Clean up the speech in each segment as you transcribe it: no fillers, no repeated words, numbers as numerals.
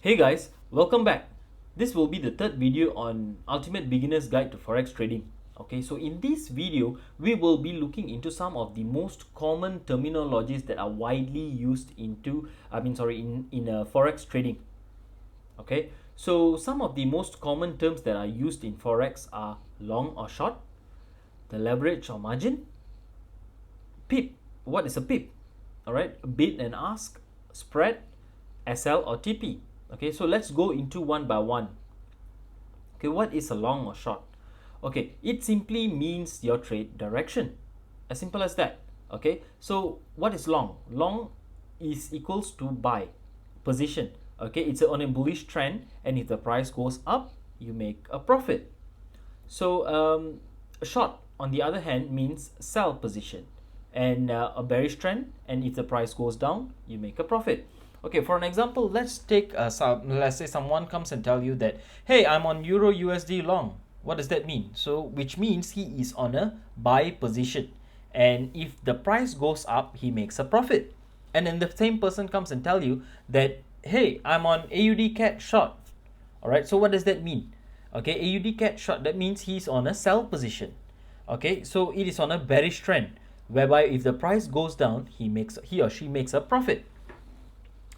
Hey guys, welcome back. This will be the third video on Ultimate Beginner's Guide to Forex Trading. Okay, so in this video, we will be looking into some of the most common terminologies that are widely used in Forex trading. Okay, so some of the most common terms that are used in Forex are long or short, the leverage or margin, pip. What is a pip? All right, bid and ask, spread, SL or TP. Okay, so let's go into one by one. Okay, what is a long or short? Okay, it simply means your trade direction. As simple as that. Okay, so what is long? Long is equals to buy position. Okay, it's on a bullish trend, and if the price goes up, you make a profit. So short, on the other hand, means sell position, and a bearish trend, and if the price goes down, you make a profit. Okay, for an example, let's say someone comes and tell you that, hey, I'm on Euro USD long. What does that mean? So which means he is on a buy position, and if the price goes up, he makes a profit. And then the same person comes and tell you that, hey, I'm on AUD CAD short. All right, so what does that mean? Okay, AUD CAD short, that means he's on a sell position. Okay, so it is on a bearish trend, whereby if the price goes down, he or she makes a profit.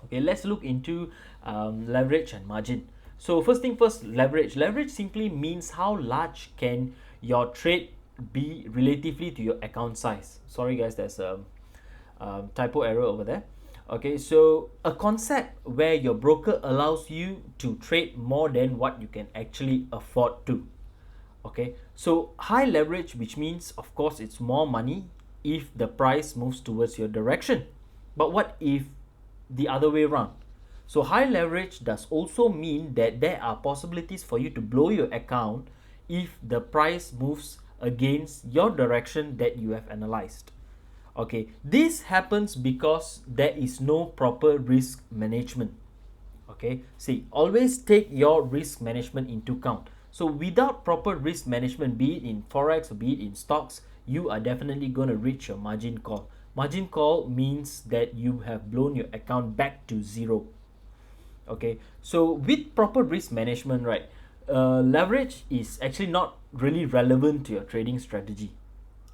Okay, let's look into leverage and margin. So first thing first, leverage. Leverage simply means how large can your trade be relatively to your account size. Sorry guys, there's a typo error over there. Okay, so a concept where your broker allows you to trade more than what you can actually afford to. Okay, so high leverage, which means of course it's more money if the price moves towards your direction. But what if the other way around? So high leverage does also mean that there are possibilities for you to blow your account if the price moves against your direction that you have analyzed. Okay, this happens because there is no proper risk management. Okay, see, always take your risk management into account. So without proper risk management, be it in forex or be it in stocks, you are definitely going to reach your margin call. Margin call means that you have blown your account back to zero. Okay, so with proper risk management, right, leverage is actually not really relevant to your trading strategy.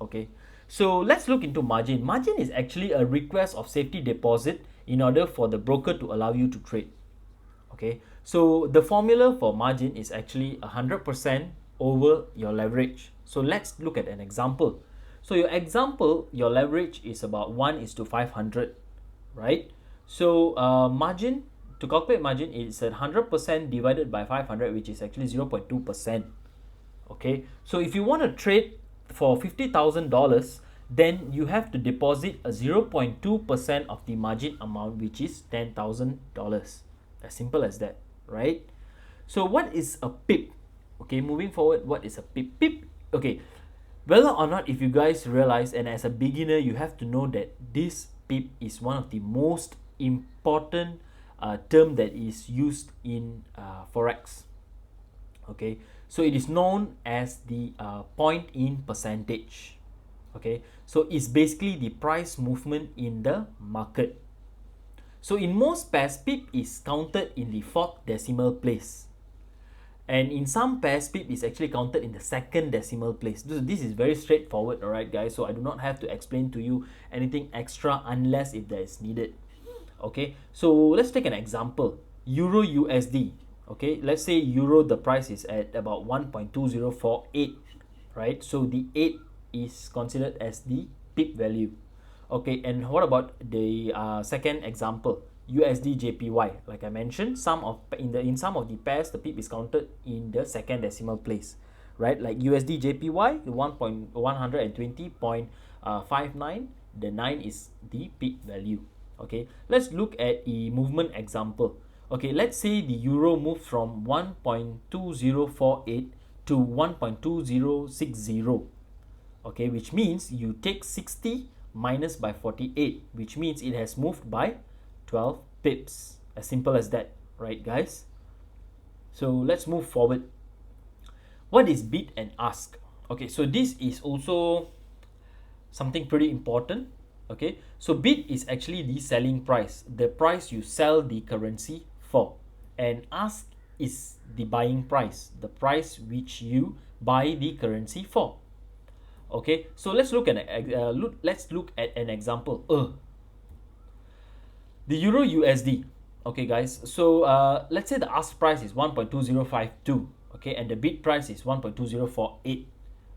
Okay, so let's look into margin. Margin is actually a request of safety deposit in order for the broker to allow you to trade. Okay, so the formula for margin is actually 100% over your leverage. So let's look at an example. So your example, your leverage is about 1 is to 500, right? So margin, to calculate margin, it's at 100% divided by 500, which is actually 0.2%. Okay, so if you want to trade for $50,000, then you have to deposit a 0.2% of the margin amount, which is $10,000. As simple as that, right? So what is a pip? Okay, moving forward, what is a pip? Pip, okay, whether or not if you guys realize, and as a beginner, you have to know that this pip is one of the most important term that is used in Forex. Okay, so it is known as the point in percentage. Okay, so it's basically the price movement in the market. So in most pairs, pip is counted in the fourth decimal place, and in some pairs, pip is actually counted in the second decimal place. This is very straightforward, all right guys, so I do not have to explain to you anything extra unless if there is needed. Okay, so let's take an example. Euro USD. Okay, let's say euro, the price is at about 1.2048, right? So the 8 is considered as the pip value. Okay, and what about the second example, USD JPY? Like I mentioned, in some of the pairs, the pip is counted in the second decimal place, right? Like USD JPY, 120.59, the 9 is the pip value. Okay, let's look at a movement example. Okay, let's say the euro moved from 1.2048 to 1.2060. Okay, which means you take 60 minus by 48, which means it has moved by 12 pips. As simple as that, right guys? So let's move forward. What is bid and ask? Okay, so this is also something pretty important. Okay, so bid is actually the selling price, the price you sell the currency for. and ask is the buying price, the price which you buy the currency for. Okay, so let's look at an example. The Euro USD. Okay, guys. So let's say the ask price is 1.2052. Okay, and the bid price is 1.2048.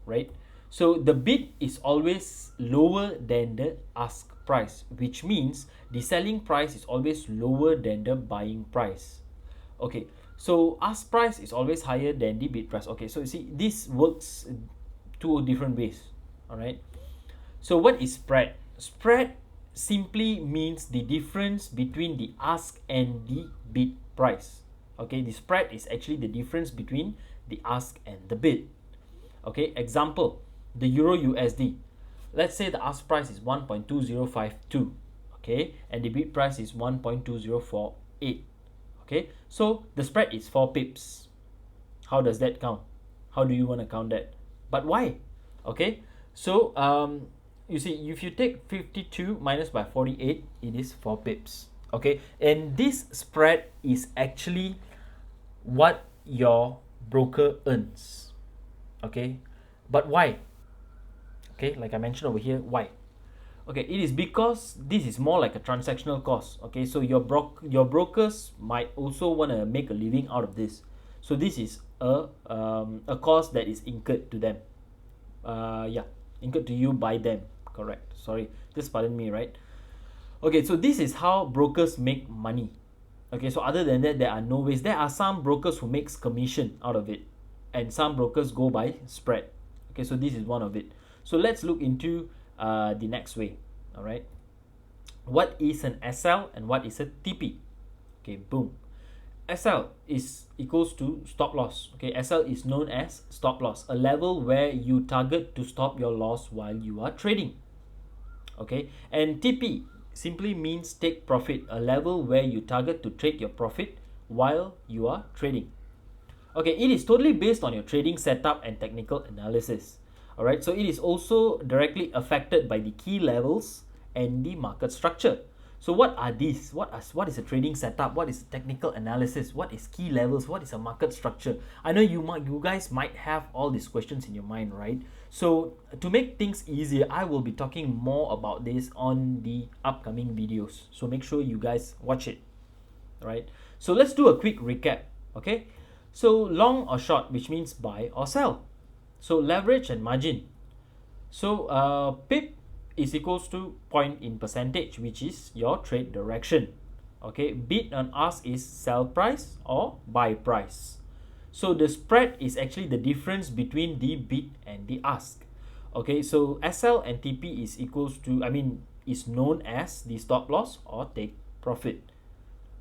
Right. So the bid is always lower than the ask price, which means the selling price is always lower than the buying price. Okay. So ask price is always higher than the bid price. Okay. So you see, this works two different ways. All right. So what is spread? Spread simply means the difference between the ask and the bid price. Okay, the spread is actually the difference between the ask and the bid. Okay, example, the Euro USD. Let's say the ask price is 1.2052. Okay, and the bid price is 1.2048. Okay, so the spread is 4 pips. How does that count? How do you want to count that? But why? Okay, so you see, if you take 52 minus by 48, it is 4 pips. Okay, and this spread is actually what your broker earns. Okay, but why? Okay, like I mentioned over here, why? Okay, it is because this is more like a transactional cost. Okay, so your brokers might also want to make a living out of this. So this is a cost that is incurred to them. Yeah, incurred to you by them. Correct. Sorry, just pardon me, right? Okay, so this is how brokers make money. Okay, so other than that, there are no ways. There are some brokers who makes commission out of it, and some brokers go by spread. Okay, so this is one of it. So let's look into the next way. All right, what is an SL and what is a TP? Okay, boom. SL is equals to stop loss. Okay, SL is known as stop loss, a level where you target to stop your loss while you are trading. Okay, and TP simply means take profit, a level where you target to trade your profit while you are trading. Okay, it is totally based on your trading setup and technical analysis. All right, so it is also directly affected by the key levels and the market structure. So what are these? What is a trading setup? What is technical analysis? What is key levels? What is a market structure? I know you guys might have all these questions in your mind, right? So to make things easier, I will be talking more about this on the upcoming videos. So make sure you guys watch it. Right? So let's do a quick recap. Okay? So long or short, which means buy or sell. So leverage and margin. So pip is equals to point in percentage, which is your trade direction. Okay, bid and ask is sell price or buy price. So the spread is actually the difference between the bid and the ask. Okay, so SL and TP is equals to, is known as the stop loss or take profit.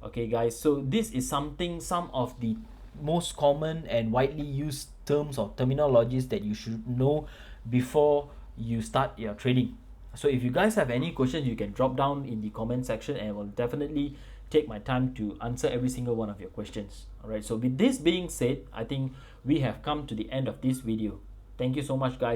Okay, guys, so this is some of the most common and widely used terms or terminologies that you should know before you start your trading. So if you guys have any questions, you can drop down in the comment section and I will definitely take my time to answer every single one of your questions. All right, so with this being said, I think we have come to the end of this video. Thank you so much, guys.